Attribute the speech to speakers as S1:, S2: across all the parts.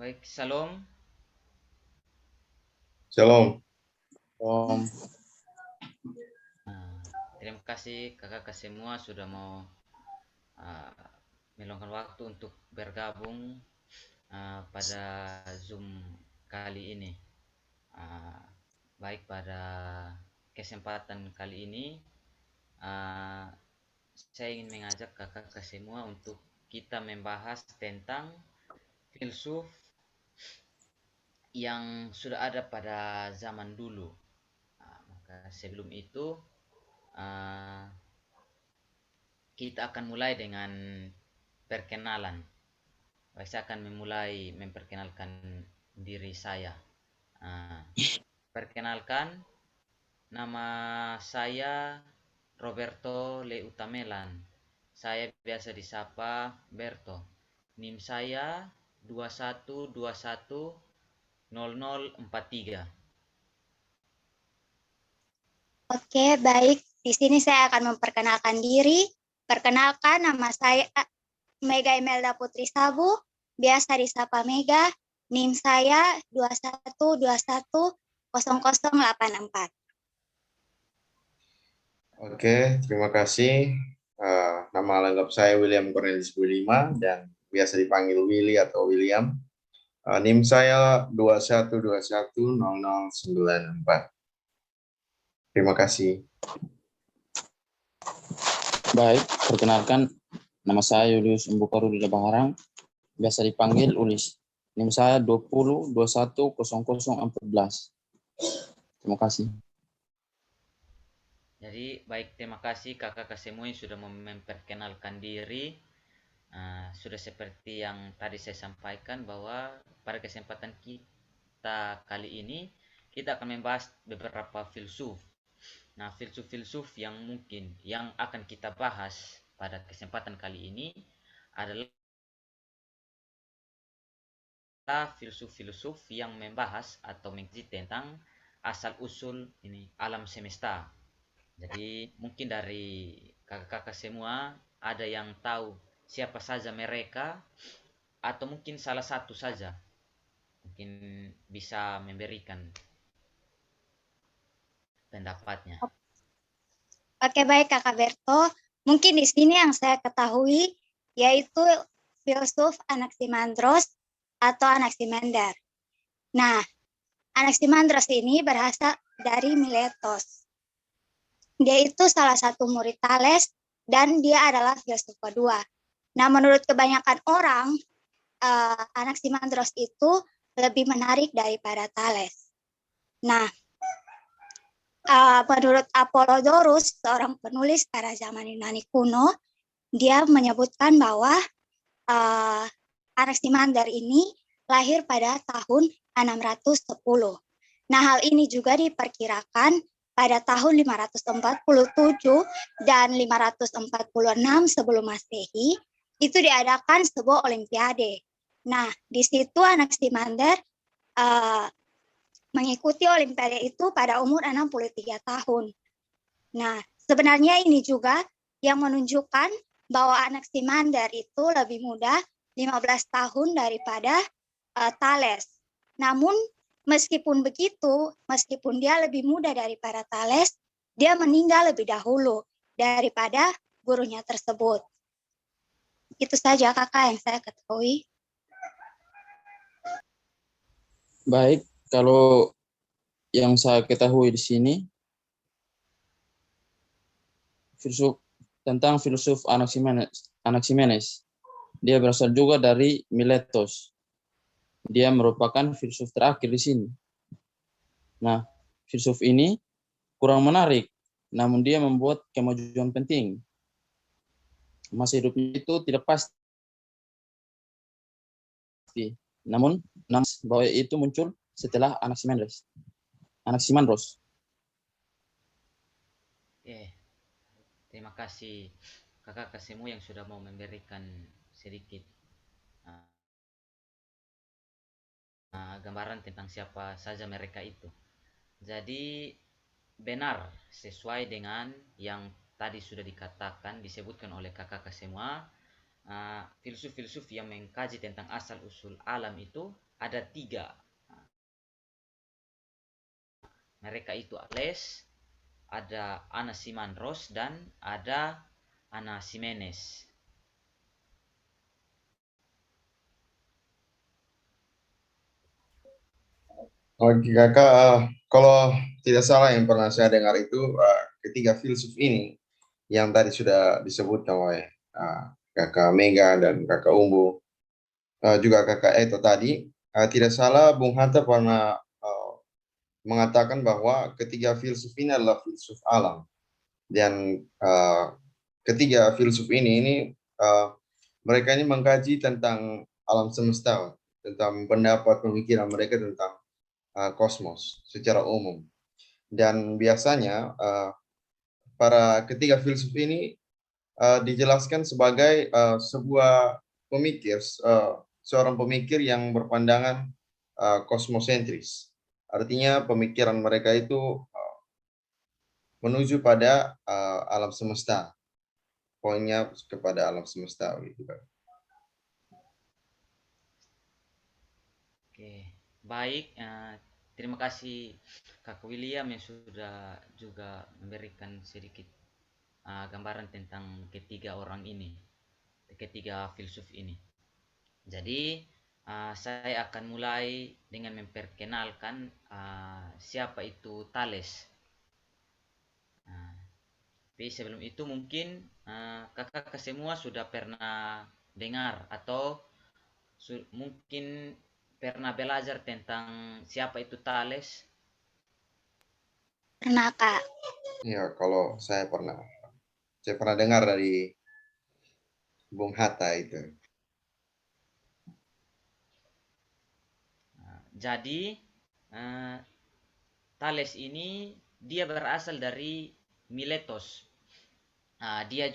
S1: Baik, Shalom.
S2: Shalom.
S1: Nah, terima kasih kakak semua sudah mau meluangkan waktu untuk bergabung pada Zoom kali ini. Uh, Baik, pada kesempatan kali ini uh, saya ingin mengajak kakak semua untuk kita membahas tentang filsuf yang sudah ada pada zaman dulu. Maka sebelum itu uh, kita akan mulai dengan perkenalan. Saya akan memulai memperkenalkan diri saya. Perkenalkan, nama saya Roberto Leutamelan. Saya biasa disapa Berto. NIM saya 21210043.
S3: Oke, baik. Di sini saya akan memperkenalkan diri. Perkenalkan, nama saya Mega Imelda Putri Sabu, biasa disapa Mega. NIM saya 21210084.
S2: Oke, terima kasih. Nama lengkap saya William Cornelis Bulima dan biasa dipanggil Willy atau William. NIM saya 21210094. Terima kasih.
S4: Baik, perkenalkan nama saya Julius Umbukarudi Baharang, biasa dipanggil Ulis. NIM saya 20210014. Terima kasih.
S1: Jadi baik, terima kasih kakak semua yang sudah memperkenalkan diri. Sudah seperti yang tadi saya sampaikan bahwa pada kesempatan kita kali ini kita akan membahas beberapa filsuf. Nah, filsuf-filsuf yang mungkin yang akan kita bahas pada kesempatan kali ini adalah filsuf-filsuf yang membahas atau mengkaji tentang asal-usul ini alam semesta. Jadi mungkin dari kakak-kakak semua ada yang tahu siapa saja mereka atau mungkin salah satu saja mungkin bisa memberikan pendapatnya.
S3: Oke, baik Kakak Berto. Mungkin di sini yang saya ketahui yaitu filsuf Anaximandros atau Anaximander. Nah, Anaximandros ini berasal dari Miletos. Dia itu salah satu murid Thales dan dia adalah filsuf kedua. Nah, menurut kebanyakan orang, Anaximandros itu lebih menarik daripada Thales. Nah, menurut Apollodorus, seorang penulis pada zaman Yunani kuno, dia menyebutkan bahwa Anaximander ini lahir pada tahun 610. Nah, hal ini juga diperkirakan pada tahun 547 dan 546 sebelum Masehi itu diadakan sebuah olimpiade. Nah, di situ Anaximander mengikuti olimpiade itu pada umur 63 tahun. Nah, sebenarnya ini juga yang menunjukkan bahwa Anaximander itu lebih muda 15 tahun daripada Thales. Namun meskipun begitu, meskipun dia lebih muda daripada Thales, dia meninggal lebih dahulu daripada gurunya tersebut. Itu saja kakak yang saya ketahui.
S4: Baik, kalau yang saya ketahui di sini tentang filsuf Anaximenes. Dia berasal juga dari Miletos. Dia merupakan filsuf terakhir di sini. Nah, filsuf ini kurang menarik, namun dia membuat kemajuan penting. Masa hidupnya itu tidak pasti. Namun, bahwa itu muncul setelah Anaximandros.
S1: Terima kasih kakak semua yang sudah mau memberikan sedikit gambaran tentang siapa saja mereka itu. Jadi benar sesuai dengan yang tadi sudah dikatakan disebutkan oleh kakak semua filsuf-filsuf yang mengkaji tentang asal-usul alam itu ada 3. Mereka itu Thales, ada Anaximandros, dan ada Anaximenes.
S2: Oke kakak, kalau tidak salah yang pernah saya dengar itu ketiga filsuf ini yang tadi sudah disebutkan oleh kakak Mega dan kakak Umbu, juga kakak Eto tadi, tidak salah Bung Hatta pernah mengatakan bahwa ketiga filsuf ini adalah filsuf alam, dan ketiga filsuf ini mereka ini mengkaji tentang alam semesta, tentang pendapat pemikiran mereka tentang kosmos secara umum. Dan biasanya para ketiga filsuf ini dijelaskan sebagai sebuah pemikir, seorang pemikir yang berpandangan kosmosentris. Artinya pemikiran mereka itu menuju pada alam semesta, poinnya kepada alam semesta gitu kan.
S1: Oke, baik. Terima kasih Kak William yang sudah juga memberikan sedikit gambaran tentang ketiga orang ini, ketiga filsuf ini. Jadi saya akan mulai dengan memperkenalkan siapa itu Thales. Tapi sebelum itu mungkin kakak semua sudah pernah dengar atau mungkin pernah belajar tentang siapa itu Thales.
S3: Pernah, Kak.
S2: Ya, kalau saya pernah dengar dari Bung Hatta itu.
S1: Jadi Thales ini dia berasal dari Miletos. Dia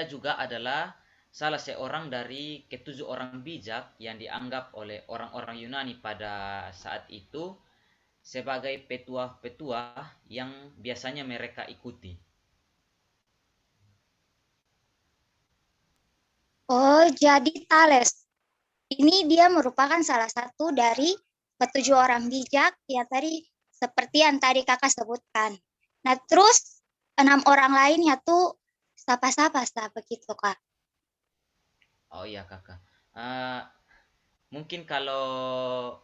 S1: juga adalah salah seorang dari ketujuh orang bijak yang dianggap oleh orang-orang Yunani pada saat itu sebagai petuah-petuah yang biasanya mereka ikuti.
S3: Oh, jadi Thales. Ini dia merupakan salah satu dari ketujuh orang bijak yang tadi seperti yang tadi kakak sebutkan. Nah, terus 6 orang lainnya tuh siapa begitu, Kak?
S1: Oh iya kakak. Mungkin kalau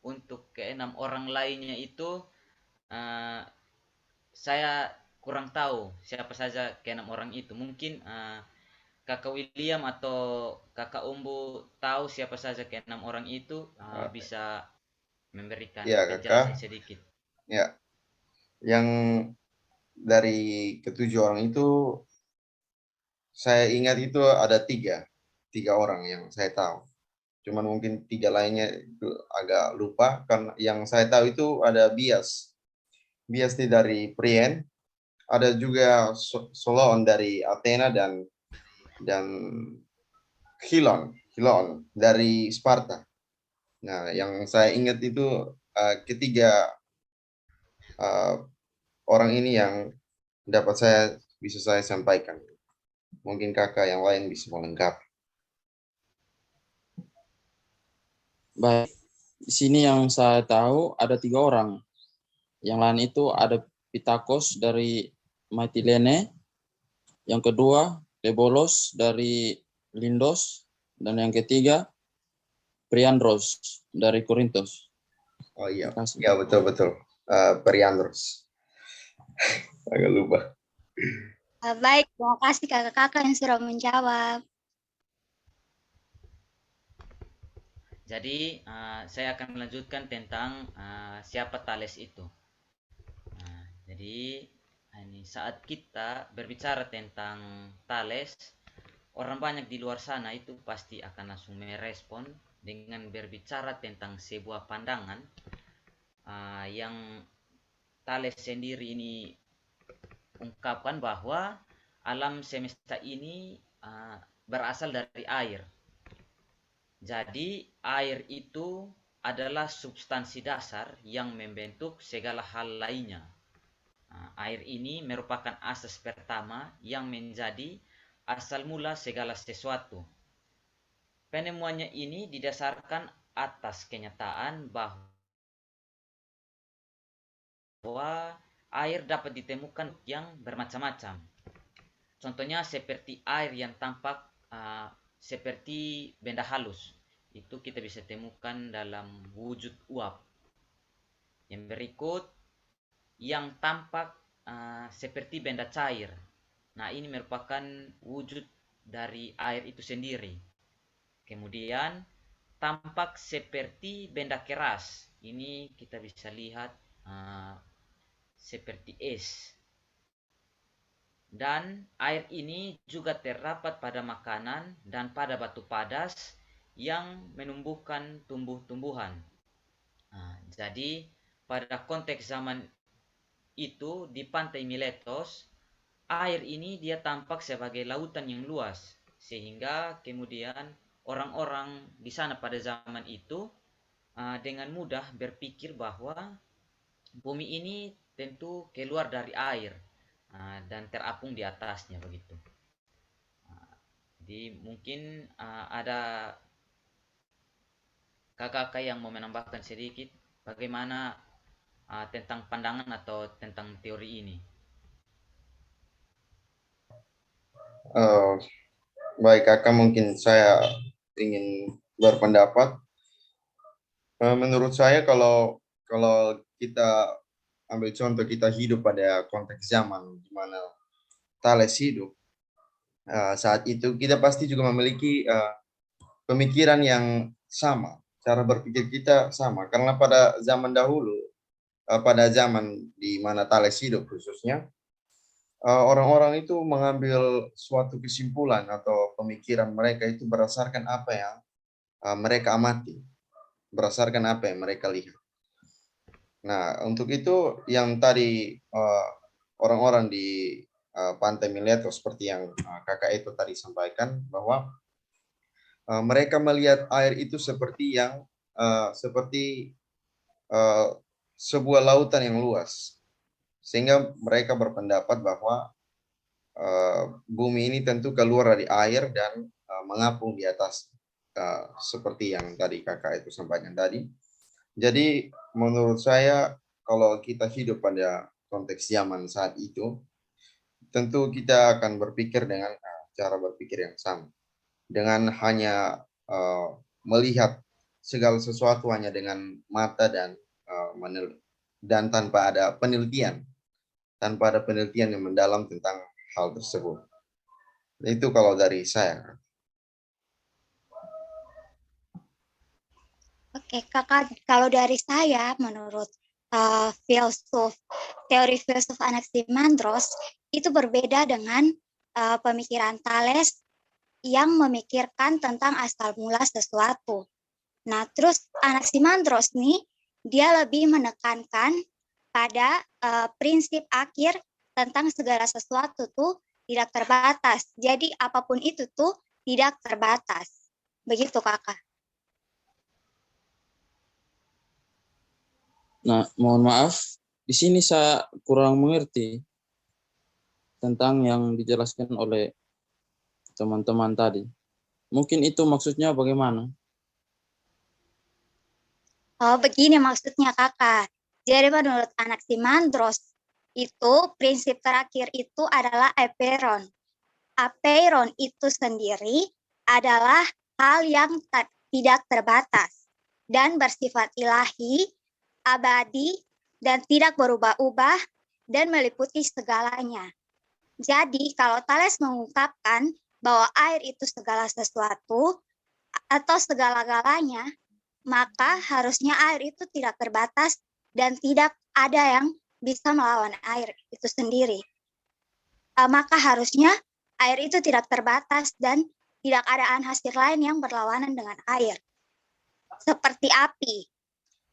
S1: untuk ke-6 orang lainnya itu saya kurang tahu siapa saja ke-6 orang itu. Mungkin kakak William atau kakak Umbu tahu siapa saja ke-6 orang itu, bisa memberikan
S2: Ya
S1: penjelasan
S2: kakak,
S1: sedikit.
S2: ya yang dari ketujuh orang itu saya ingat itu ada tiga orang yang saya tahu. Cuman mungkin tiga lainnya itu agak lupa, karena yang saya tahu itu ada Bias. Bias ini dari Prien, ada juga Solon dari Athena, dan Hilon dari Sparta. Nah, yang saya ingat itu ketiga orang ini yang dapat bisa saya sampaikan. Mungkin kakak yang lain bisa melengkapi.
S4: Baik, di sini yang saya tahu ada 3 orang. Yang lain itu ada Pitakos dari Mytilene, yang kedua Lebolos dari Lindos, dan yang ketiga Priandros dari Korintus.
S2: Oh iya,
S4: Terima kasih.
S2: ya betul. Periandros. Agak lupa.
S3: Baik, terima kasih kakak-kakak yang sudah menjawab.
S1: Jadi saya akan melanjutkan tentang siapa Thales itu. Jadi ini saat kita berbicara tentang Thales, orang banyak di luar sana itu pasti akan langsung merespon dengan berbicara tentang sebuah pandangan yang Thales sendiri ini ungkapkan bahwa alam semesta ini berasal dari air. Jadi air itu adalah substansi dasar yang membentuk segala hal lainnya. Air ini merupakan asas pertama yang menjadi asal mula segala sesuatu. Penemuannya ini didasarkan atas kenyataan bahwa air dapat ditemukan yang bermacam-macam. Contohnya seperti air yang tampak seperti benda halus. Itu kita bisa temukan dalam wujud uap. Yang berikut, yang tampak seperti benda cair. Nah, ini merupakan wujud dari air itu sendiri. Kemudian, tampak seperti benda keras. Ini kita bisa lihat seperti es. Dan air ini juga terdapat pada makanan dan pada batu padas yang menumbuhkan tumbuh-tumbuhan. Jadi pada konteks zaman itu di pantai Miletos, air ini dia tampak sebagai lautan yang luas, sehingga kemudian orang-orang di sana pada zaman itu dengan mudah berpikir bahwa bumi ini tentu keluar dari air dan terapung di atasnya begitu. Jadi mungkin ada kakak yang mau menambahkan sedikit bagaimana tentang pandangan atau tentang teori ini.
S2: Baik kakak, mungkin saya ingin berpendapat. Menurut saya kalau kita ambil contoh, kita hidup pada konteks zaman di mana Thales hidup, saat itu kita pasti juga memiliki pemikiran yang sama, cara berpikir kita sama. Karena pada zaman dahulu, pada zaman di mana Thales hidup khususnya, orang-orang itu mengambil suatu kesimpulan atau pemikiran mereka itu berdasarkan apa yang mereka amati, berdasarkan apa yang mereka lihat. Nah, untuk itu yang tadi orang-orang di Pantai Miletos seperti yang kakak itu tadi sampaikan, bahwa mereka melihat air itu seperti yang seperti sebuah lautan yang luas, sehingga mereka berpendapat bahwa bumi ini tentu keluar dari air dan mengapung di atas, seperti yang tadi kakak itu sampaikan tadi. Jadi menurut saya kalau kita hidup pada konteks zaman saat itu, tentu kita akan berpikir dengan cara berpikir yang sama, dengan hanya melihat segala sesuatu hanya dengan mata dan tanpa ada penelitian yang mendalam tentang hal tersebut. Itu kalau dari saya.
S3: Oke, kakak, kalau dari saya, menurut teori filsuf Anaximandros, itu berbeda dengan pemikiran Thales yang memikirkan tentang asal mula sesuatu. Nah, terus Anaximandros nih, dia lebih menekankan pada prinsip akhir tentang segala sesuatu tuh tidak terbatas. Jadi apapun itu tuh tidak terbatas. Begitu, kakak.
S4: Nah, mohon maaf, di sini saya kurang mengerti tentang yang dijelaskan oleh teman-teman tadi. Mungkin itu maksudnya bagaimana?
S3: Oh, begini maksudnya, kakak. Jadi menurut Anaximandros, itu prinsip terakhir itu adalah apeiron. Apeiron itu sendiri adalah hal yang tidak terbatas dan bersifat ilahi, abadi, dan tidak berubah-ubah, dan meliputi segalanya. Jadi, kalau Thales mengungkapkan bahwa air itu segala sesuatu atau segala-galanya, maka harusnya air itu tidak terbatas dan tidak ada yang bisa melawan air itu sendiri. Maka harusnya air itu tidak terbatas dan tidak ada hasil lain yang berlawanan dengan air. Seperti api.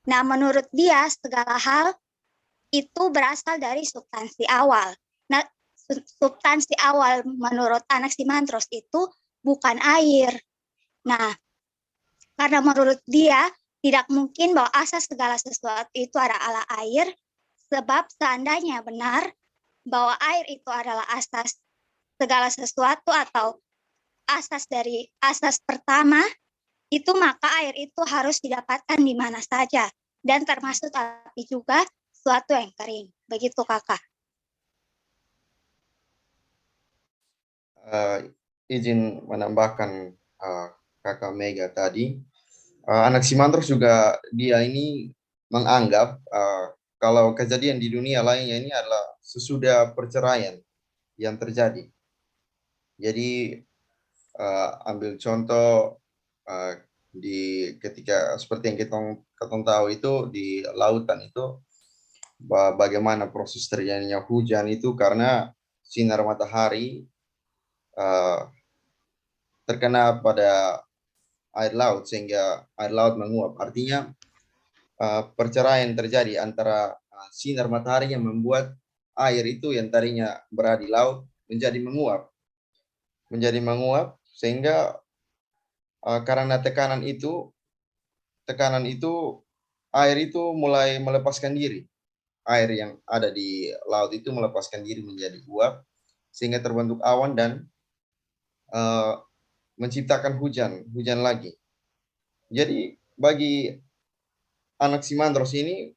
S3: Nah, menurut dia segala hal itu berasal dari substansi awal. Nah, substansi awal menurut Anaximandros itu bukan air. Nah, karena menurut dia tidak mungkin bahwa asas segala sesuatu itu adalah air, sebab seandainya benar bahwa air itu adalah asas segala sesuatu atau asas dari asas pertama itu, maka air itu harus didapatkan di mana saja, dan termasuk api juga suatu yang kering. Begitu Kakak.
S2: Izin menambahkan Kakak Mega tadi, Anaximandros juga dia ini menganggap kalau kejadian di dunia lainnya ini adalah sesudah perceraian yang terjadi. Jadi ambil contoh di ketika seperti yang kita tahu itu di lautan itu bagaimana proses terjadinya hujan itu karena sinar matahari terkena pada air laut sehingga air laut menguap. Artinya perceraian terjadi antara sinar matahari yang membuat air itu yang tadinya berada di laut menjadi menguap sehingga karena tekanan itu air itu mulai melepaskan diri. Air yang ada di laut itu melepaskan diri menjadi uap sehingga terbentuk awan dan menciptakan hujan lagi. Jadi bagi Anaximandros ini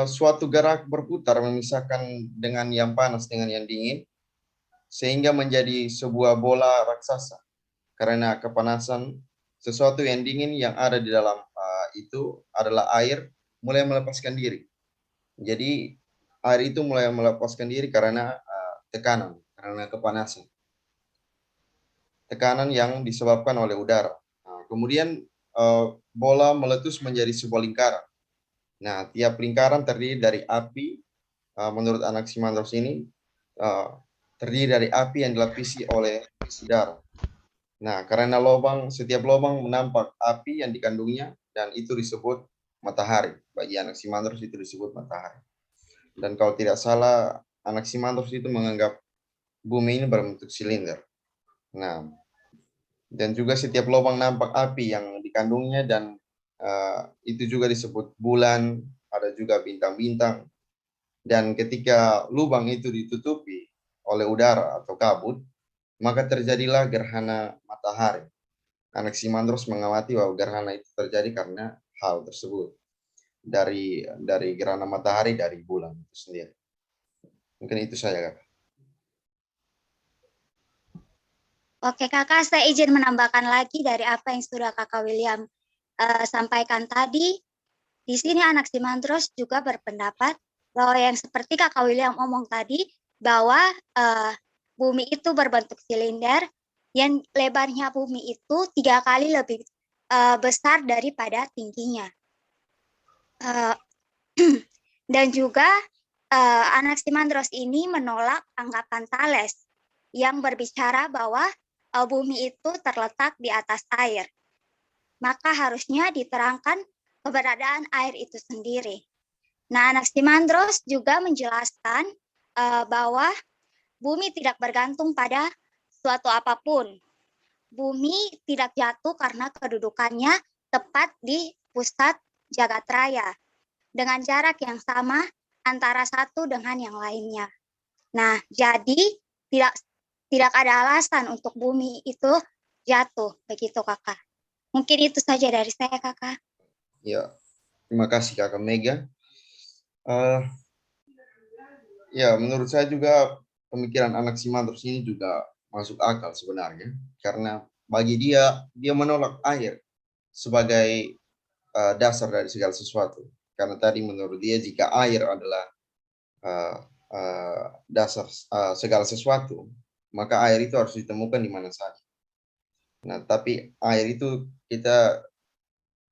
S2: suatu gerak berputar memisahkan dengan yang panas dengan yang dingin sehingga menjadi sebuah bola raksasa. Karena kepanasan sesuatu yang dingin yang ada di dalam itu adalah air mulai melepaskan diri. Jadi air itu mulai melepaskan diri karena tekanan, karena kepanasan. Tekanan yang disebabkan oleh udara. Kemudian bola meletus menjadi sebuah lingkaran. Nah, tiap lingkaran terdiri dari api. Menurut Anaximandros ini terdiri dari api yang dilapisi oleh udara. Nah, karena setiap lubang menampak api yang dikandungnya dan itu disebut matahari. Bagi Anaximandros itu disebut matahari. Dan kalau tidak salah, Anaximandros itu menganggap bumi ini berbentuk silinder. Nah, dan juga setiap lubang nampak api yang dikandungnya dan itu juga disebut bulan, ada juga bintang-bintang. Dan ketika lubang itu ditutupi oleh udara atau kabut, maka terjadilah gerhana matahari. Anaximandros mengamati bahwa gerhana itu terjadi karena hal tersebut. Dari gerhana matahari dari bulan itu sendiri. Mungkin itu saja, Kak.
S3: Oke Kakak, saya izin menambahkan lagi dari apa yang sudah Kakak William sampaikan tadi. Di sini Anaximandros juga berpendapat bahwa yang seperti Kakak William omong tadi, bahwa bumi itu berbentuk silinder, yang lebarnya bumi itu 3 kali lebih besar daripada tingginya. Dan juga Anaximandros ini menolak anggapan Thales yang berbicara bahwa bumi itu terletak di atas air. Maka harusnya diterangkan keberadaan air itu sendiri. Nah, Anaximandros juga menjelaskan bahwa bumi tidak bergantung pada suatu apapun. Bumi tidak jatuh karena kedudukannya tepat di pusat jagat raya dengan jarak yang sama antara satu dengan yang lainnya. Nah, jadi tidak ada alasan untuk bumi itu jatuh, begitu Kakak. Mungkin itu saja dari saya, Kakak.
S2: Ya, terima kasih Kakak Mega. Ya, menurut saya juga pemikiran Anaximandros ini juga masuk akal sebenarnya, karena bagi dia menolak air sebagai dasar dari segala sesuatu. Karena tadi menurut dia jika air adalah dasar segala sesuatu, maka air itu harus ditemukan di mana saja. Nah, tapi air itu kita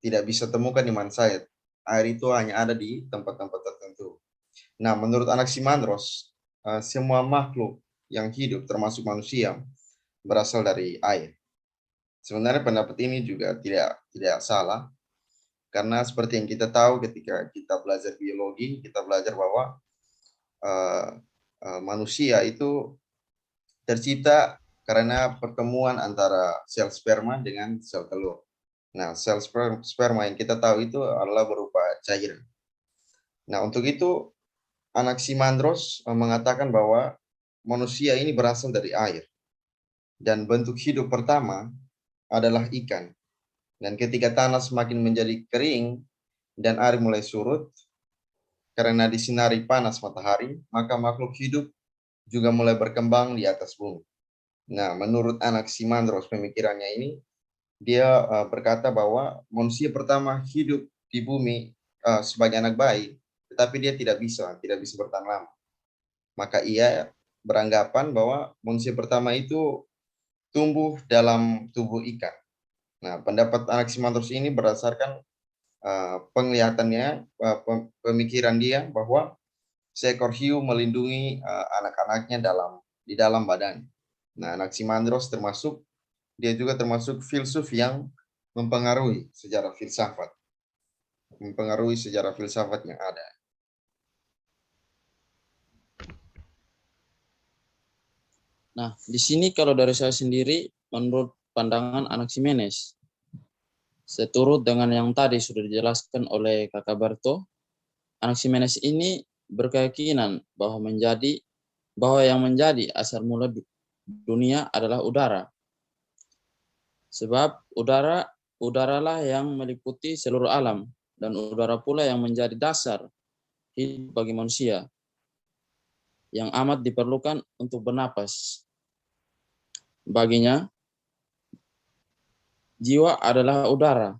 S2: tidak bisa temukan di mana saja. Air itu hanya ada di tempat-tempat tertentu. Nah, menurut Anaximandros, semua makhluk yang hidup termasuk manusia berasal dari air. Sebenarnya pendapat ini juga tidak salah, karena seperti yang kita tahu ketika kita belajar biologi, kita belajar bahwa manusia itu tercipta karena pertemuan antara sel sperma dengan sel telur. Nah, sel sperma yang kita tahu itu adalah berupa cairan. Nah, untuk itu Anaximandros mengatakan bahwa manusia ini berasal dari air. Dan bentuk hidup pertama adalah ikan. Dan ketika tanah semakin menjadi kering dan air mulai surut, karena disinari panas matahari, maka makhluk hidup juga mulai berkembang di atas bumi. Nah, menurut Anaximandros pemikirannya ini, dia berkata bahwa manusia pertama hidup di bumi sebagai anak bayi, tetapi dia tidak bisa bertahan lama. Maka ia beranggapan bahwa manusia pertama itu tumbuh dalam tubuh ikan. Nah, pendapat Anaximandros ini berdasarkan penglihatannya, pemikiran dia bahwa seekor hiu melindungi anak-anaknya di dalam badannya. Nah, Anaximandros dia juga termasuk filsuf yang mempengaruhi sejarah filsafat yang ada.
S4: Nah, di sini kalau dari saya sendiri, menurut pandangan Anaximenes, seturut dengan yang tadi sudah dijelaskan oleh Kakak Berto, Anaximenes ini berkeyakinan bahwa yang menjadi asal mula dunia adalah udara. Sebab udaralah yang meliputi seluruh alam, dan udara pula yang menjadi dasar hidup bagi manusia yang amat diperlukan untuk bernapas. Baginya, jiwa adalah udara,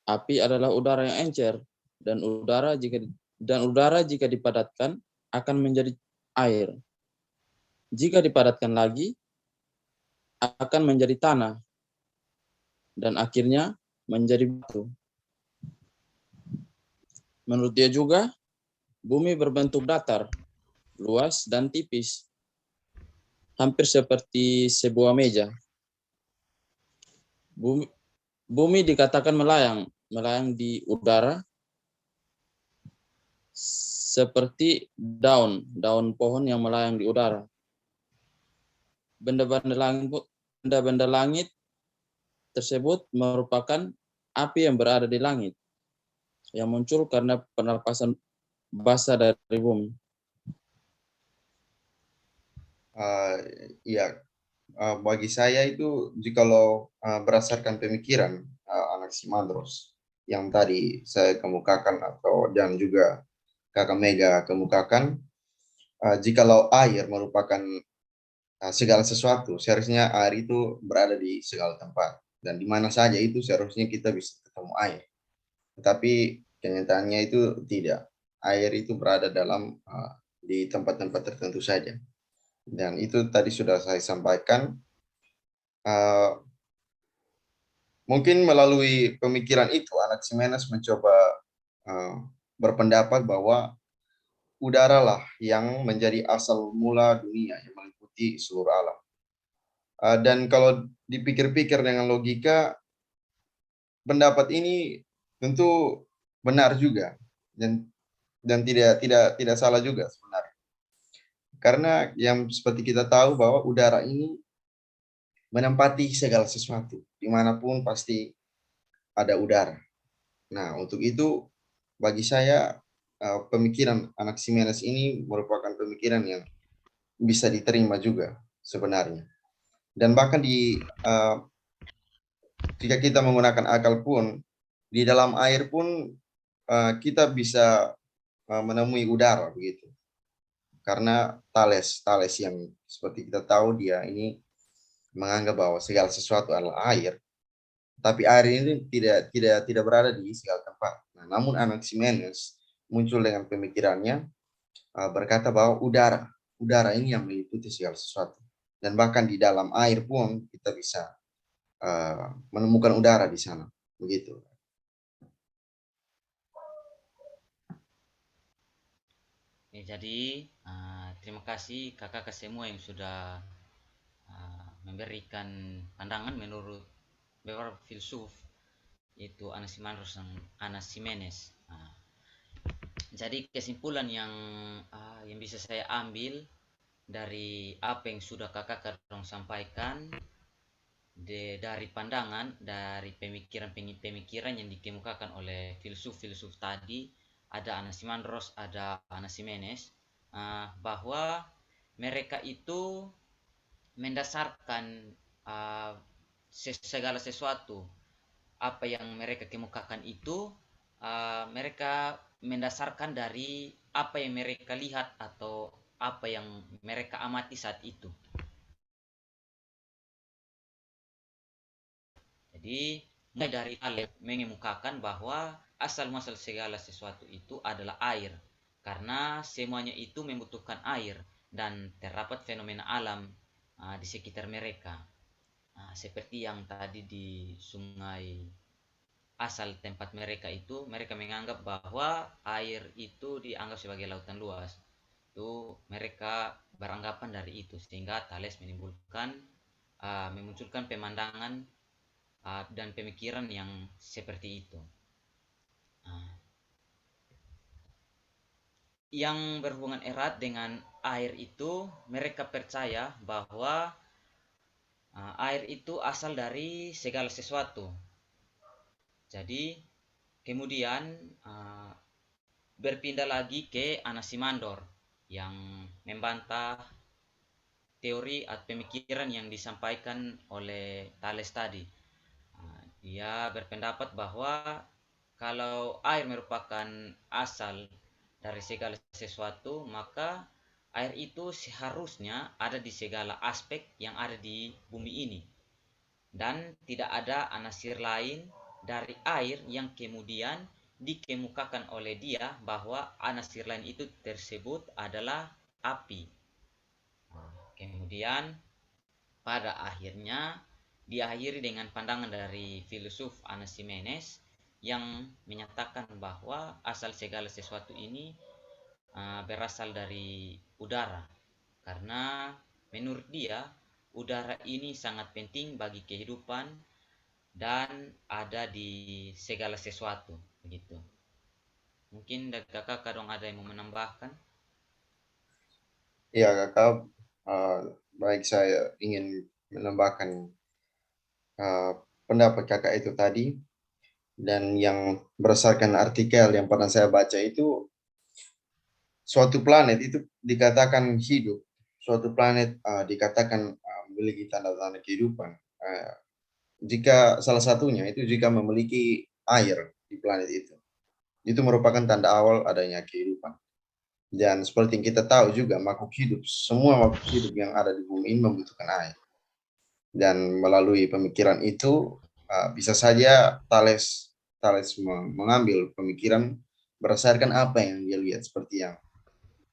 S4: api adalah udara yang encer, dan udara jika dipadatkan akan menjadi air. Jika dipadatkan lagi akan menjadi tanah, dan akhirnya menjadi batu. Menurut dia juga, bumi berbentuk datar, luas dan tipis, hampir seperti sebuah meja. Bumi dikatakan melayang di udara seperti daun pohon yang melayang di udara. Benda-benda langit tersebut merupakan api yang berada di langit, yang muncul karena pernapasan basah dari bumi.
S2: Bagi saya itu, jikalau berdasarkan pemikiran Anaximandros yang tadi saya kemukakan dan juga Kakak Mega kemukakan, jikalau air merupakan segala sesuatu, seharusnya air itu berada di segala tempat, dan di mana saja itu seharusnya kita bisa ketemu air. Tetapi kenyataannya itu tidak. Air itu berada di tempat-tempat tertentu saja. Dan itu tadi sudah saya sampaikan. Mungkin melalui pemikiran itu, Anaximenes mencoba berpendapat bahwa udara lah yang menjadi asal mula dunia yang meliputi seluruh alam. Dan kalau dipikir-pikir dengan logika, pendapat ini tentu benar juga dan tidak salah juga sebenarnya. Karena yang seperti kita tahu bahwa udara ini menempati segala sesuatu, dimanapun pasti ada udara. Nah, untuk itu bagi saya pemikiran Anaximenes ini merupakan pemikiran yang bisa diterima juga sebenarnya. Dan bahkan jika kita menggunakan akal pun, di dalam air pun kita bisa menemui udara begitu. Karena Thales yang seperti kita tahu dia ini menganggap bahwa segala sesuatu adalah air, tapi air ini tidak berada di segala tempat. Nah, namun Anaximenes muncul dengan pemikirannya berkata bahwa udara ini yang meliputi segala sesuatu, dan bahkan di dalam air pun kita bisa menemukan udara di sana, begitu.
S1: Jadi terima kasih kakak semua yang sudah memberikan pandangan menurut beberapa filsuf, yaitu Anaximandros dan Anaximenes. Jadi kesimpulan yang bisa saya ambil dari apa yang sudah kakak sampaikan, dari pandangan, dari pemikiran yang dikemukakan oleh filsuf tadi, ada Anaximandros, ada Anaximenes, bahwa mereka itu mendasarkan segala sesuatu apa yang mereka kemukakan itu mereka mendasarkan dari apa yang mereka lihat atau apa yang mereka amati saat itu. Jadi mulai dari Alef mengemukakan bahwa asal muasal segala sesuatu itu adalah air, karena semuanya itu membutuhkan air dan terdapat fenomena alam di sekitar mereka. Seperti yang tadi di sungai asal tempat mereka itu, mereka menganggap bahwa air itu dianggap sebagai lautan luas. Itu mereka beranggapan dari itu, sehingga Thales memunculkan pemandangan dan pemikiran yang seperti itu. Yang berhubungan erat dengan air itu, mereka percaya bahwa air itu asal dari segala sesuatu. Jadi kemudian berpindah lagi ke Anaximandor yang membantah teori atau pemikiran yang disampaikan oleh Thales tadi. Dia berpendapat bahwa kalau air merupakan asal dari segala sesuatu, maka air itu seharusnya ada di segala aspek yang ada di bumi ini. Dan tidak ada anasir lain dari air yang kemudian dikemukakan oleh dia bahwa anasir lain itu tersebut adalah api. Kemudian pada akhirnya diakhiri dengan pandangan dari filsuf Anaximenes yang menyatakan bahwa asal segala sesuatu ini berasal dari udara, karena menurut dia udara ini sangat penting bagi kehidupan dan ada di segala sesuatu begitu. Mungkin dari kakak dong ada yang mau menambahkan?
S2: Ya, kakak, baik, saya ingin menambahkan pendapat kakak itu tadi, dan yang berdasarkan artikel yang pernah saya baca itu, suatu planet itu dikatakan hidup, suatu planet dikatakan memiliki tanda-tanda kehidupan. Jika salah satunya itu jika memiliki air di planet itu merupakan tanda awal adanya kehidupan. Dan seperti yang kita tahu juga, makhluk hidup, semua makhluk hidup yang ada di bumi ini membutuhkan air. Dan melalui pemikiran itu, bisa saja Thales mengambil pemikiran berdasarkan apa yang dia lihat, seperti yang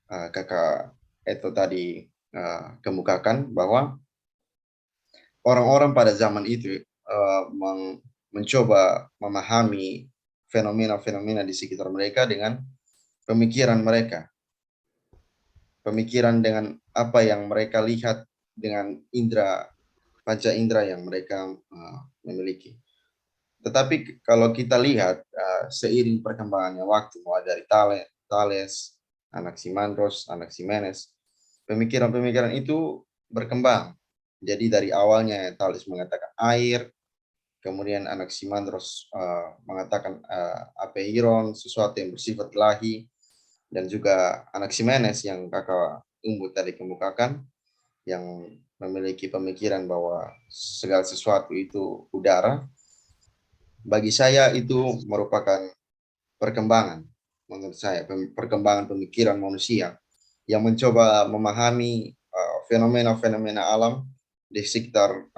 S2: kakak Eto tadi kemukakan, bahwa orang-orang pada zaman itu mencoba memahami fenomena-fenomena di sekitar mereka dengan pemikiran mereka. Pemikiran dengan apa yang mereka lihat dengan indera, panca indera yang mereka memiliki. Tetapi kalau kita lihat seiring perkembangannya waktu, mulai dari Thales, Anaximandros, Anaximenes, pemikiran-pemikiran itu berkembang. Jadi dari awalnya Thales mengatakan air, kemudian Anaximandros mengatakan apeiron, sesuatu yang bersifat ilahi, dan juga Anaximenes yang kakak Umbu tadi kemukakan, yang memiliki pemikiran bahwa segala sesuatu itu udara. Bagi saya itu merupakan perkembangan, menurut saya, perkembangan pemikiran manusia yang mencoba memahami fenomena-fenomena alam di sekitar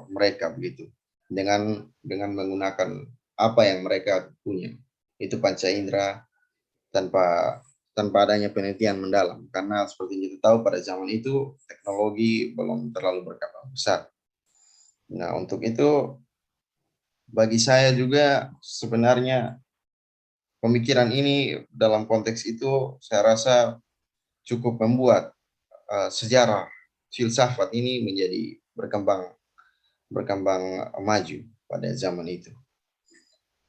S2: mereka begitu, dengan menggunakan apa yang mereka punya, itu panca indera, tanpa adanya penelitian mendalam, karena seperti yang kita tahu pada zaman itu teknologi belum terlalu berkembang besar. Nah, untuk itu bagi saya juga sebenarnya pemikiran ini dalam konteks itu saya rasa cukup membuat sejarah filsafat ini menjadi berkembang maju pada zaman itu.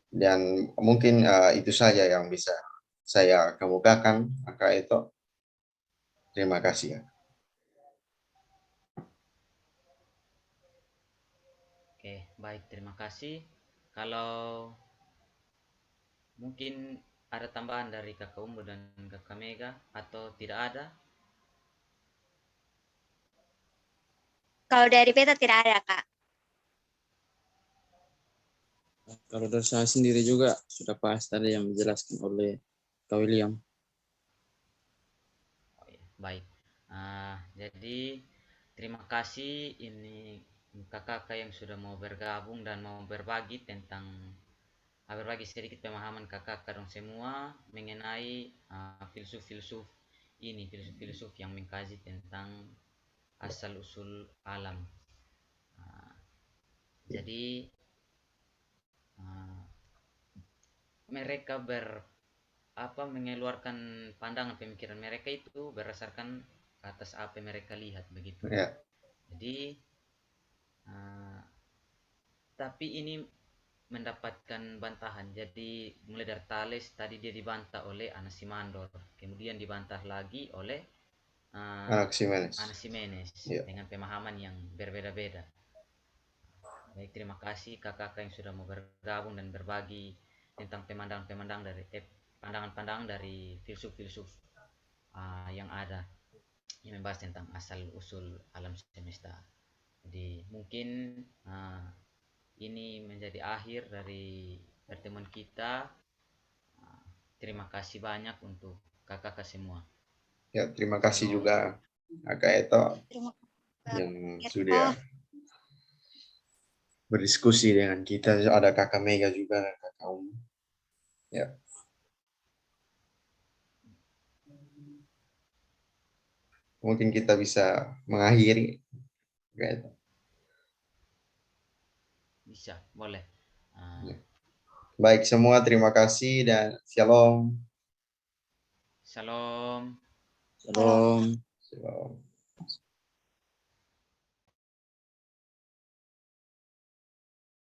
S2: Dan mungkin itu saja yang bisa saya kemukakan, Kak Eto. Terima kasih ya.
S1: Oke, baik, terima kasih. Kalau mungkin ada tambahan dari kakak Umbu dan kakak Mega atau tidak ada?
S3: Kalau dari beta tidak ada, Kak.
S4: Kalau dari saya sendiri juga sudah pas tadi yang dijelaskan oleh Kak William.
S1: Oh, ya. Baik. Jadi terima kasih ini kakak-kakak yang sudah mau bergabung dan mau berbagi sedikit pemahaman kakak-kakak dong semua mengenai filsuf-filsuf filsuf-filsuf yang mengkaji tentang asal usul alam. Ah, jadi ah, mereka mengeluarkan pandangan pemikiran mereka itu berdasarkan atas apa yang mereka lihat begitu.
S2: Ya,
S1: Jadi tapi ini mendapatkan bantahan. Jadi mulai dari Thales tadi dia dibantah oleh Anaximander, kemudian dibantah lagi oleh
S2: Anaximenes.
S1: Anaximenes
S2: Ya.
S1: dengan pemahaman yang berbeda-beda. Baik, terima kasih kakak-kakak yang sudah mau bergabung dan berbagi tentang pandangan-pandangan dari filsuf-filsuf yang ada yang membahas tentang asal usul alam semesta. Jadi mungkin ini menjadi akhir dari pertemuan kita. Terima kasih banyak untuk kakak-kakak semua.
S2: Ya, terima kasih
S1: Shalom.
S2: juga Kak Eto
S3: Terima
S2: yang
S3: kasih.
S2: sudah berdiskusi dengan kita. Ada Kakak Mega juga dan Kakak Umum. Ya. Mungkin kita bisa mengakhiri. Kak Eto.
S1: Bisa, boleh.
S2: Ya. Baik semua, terima kasih dan shalom.
S1: Shalom.
S4: Shalom.
S2: Shalom.